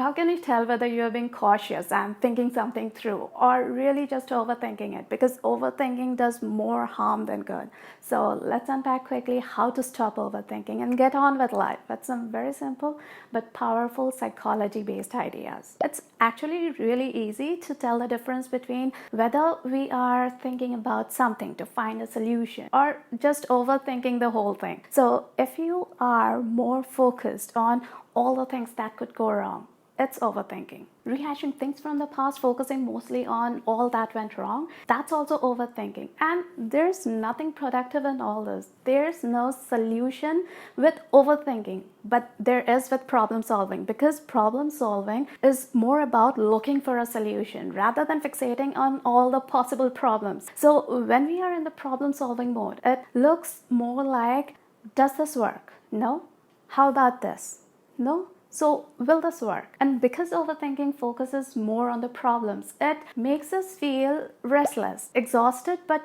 how can you tell whether you're being cautious and thinking something through or really just overthinking it? Because overthinking does more harm than good. So let's unpack quickly how to stop overthinking and get on with life with some very simple but powerful psychology-based ideas. It's actually really easy to tell the difference between whether we are thinking about something to find a solution or just overthinking the whole thing. So if you are more focused on all the things that could go wrong, it's overthinking. Rehashing things from the past, focusing mostly on all that went wrong, that's also overthinking. And there's nothing productive in all this. There's no solution with overthinking, but there is with problem solving, because problem solving is more about looking for a solution rather than fixating on all the possible problems. So when we are in the problem solving mode, it looks more like, does this work? No. How about this? No. So will this work? And because overthinking focuses more on the problems, it makes us feel restless, exhausted, but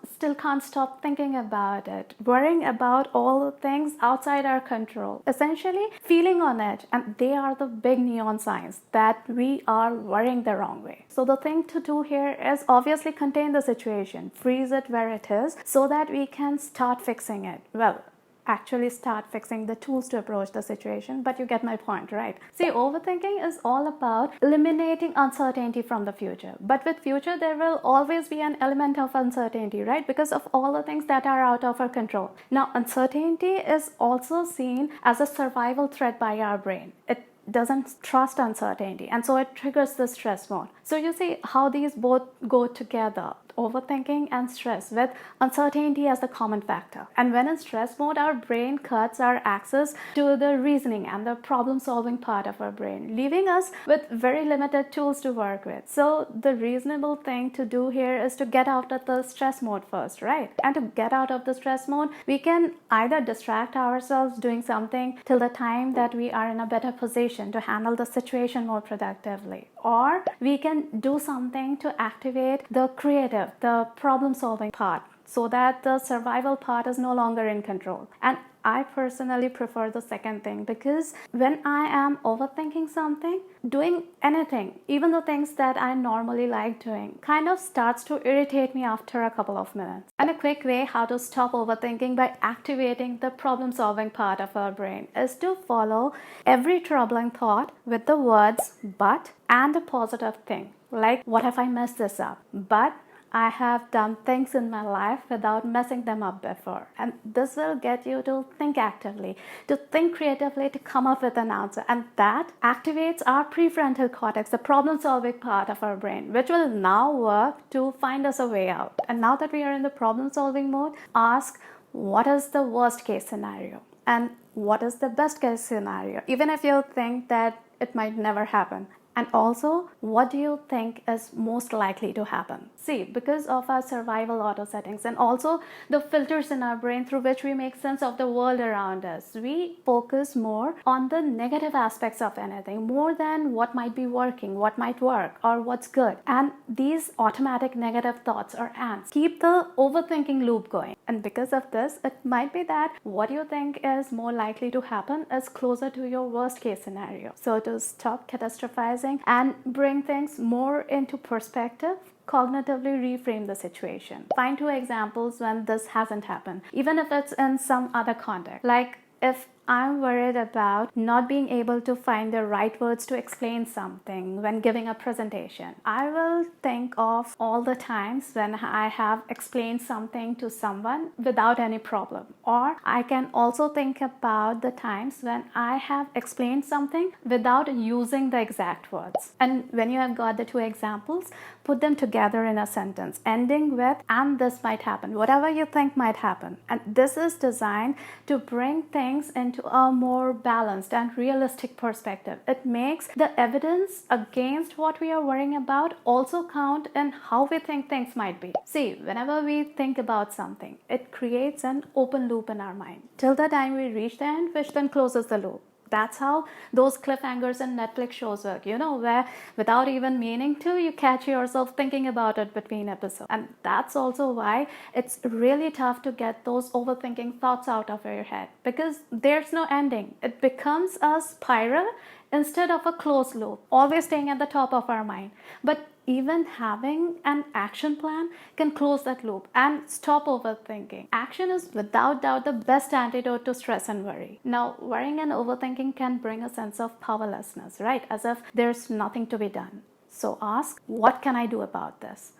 still can't stop thinking about it, worrying about all the things outside our control, essentially feeling on edge. And they are the big neon signs that we are worrying the wrong way. So the thing to do here is obviously contain the situation, freeze it where it is so that we can start fixing it. Well, actually start fixing the tools to approach the situation, but you get my point, right? See, overthinking is all about eliminating uncertainty from the future. But with future, there will always be an element of uncertainty, right? Because of all the things that are out of our control. Now, uncertainty is also seen as a survival threat by our brain. It doesn't trust uncertainty, and so it triggers the stress mode. So you see how these both go together, overthinking and stress, with uncertainty as the common factor. And when in stress mode, our brain cuts our access to the reasoning and the problem solving part of our brain, leaving us with very limited tools to work with. So the reasonable thing to do here is to get out of the stress mode first, right? And to get out of the stress mode, we can either distract ourselves doing something till the time that we are in a better position to handle the situation more productively, or we can do something to activate the creative, the problem solving part, so that the survival part is no longer in control. And I personally prefer the second thing, because when I am overthinking something, doing anything, even the things that I normally like doing, kind of starts to irritate me after a couple of minutes. And a quick way how to stop overthinking by activating the problem solving part of our brain is to follow every troubling thought with the words but and a positive thing. Like, what if I mess this up? But I have done things in my life without messing them up before. And this will get you to think actively, to think creatively, to come up with an answer. And that activates our prefrontal cortex, the problem-solving part of our brain, which will now work to find us a way out. And now that we are in the problem-solving mode, ask, what is the worst-case scenario? And what is the best-case scenario? Even if you think that it might never happen. And also, what do you think is most likely to happen? See, because of our survival auto settings and also the filters in our brain through which we make sense of the world around us, we focus more on the negative aspects of anything, more than what might be working, what might work, or what's good. And these automatic negative thoughts or ants keep the overthinking loop going. And because of this, it might be that what you think is more likely to happen is closer to your worst case scenario. So to stop catastrophizing and bring things more into perspective, cognitively reframe the situation. Find 2 examples when this hasn't happened, even if it's in some other context. Like, if I'm worried about not being able to find the right words to explain something when giving a presentation, I will think of all the times when I have explained something to someone without any problem. Or I can also think about the times when I have explained something without using the exact words. And when you have got the 2 examples, put them together in a sentence, ending with, and this might happen, whatever you think might happen. And this is designed to bring things into a more balanced and realistic perspective. It makes the evidence against what we are worrying about also count in how we think things might be. See, whenever we think about something, it creates an open loop in our mind till the time we reach the end, which then closes the loop. That's how those cliffhangers in Netflix shows work, where without even meaning to, you catch yourself thinking about it between episodes. And that's also why it's really tough to get those overthinking thoughts out of your head, because there's no ending. It becomes a spiral instead of a closed loop, always staying at the top of our mind. But even having an action plan can close that loop and stop overthinking. Action is without doubt the best antidote to stress and worry. Now, worrying and overthinking can bring a sense of powerlessness, right? As if there's nothing to be done. So ask, what can I do about this?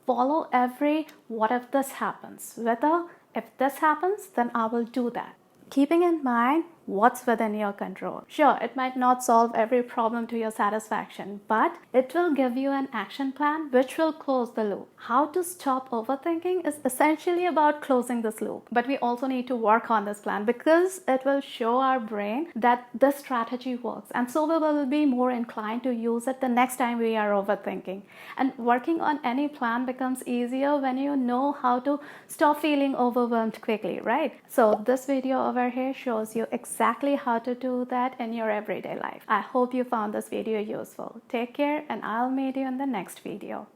Follow every what if this happens. Whether if this happens, then I will do that. Keeping in mind what's within your control. Sure, it might not solve every problem to your satisfaction, but it will give you an action plan which will close the loop. How to stop overthinking is essentially about closing this loop. But we also need to work on this plan because it will show our brain that this strategy works. And so we will be more inclined to use it the next time we are overthinking. And working on any plan becomes easier when you know how to stop feeling overwhelmed quickly, right? So this video over here shows you exactly how to do that in your everyday life. I hope you found this video useful. Take care, and I'll meet you in the next video.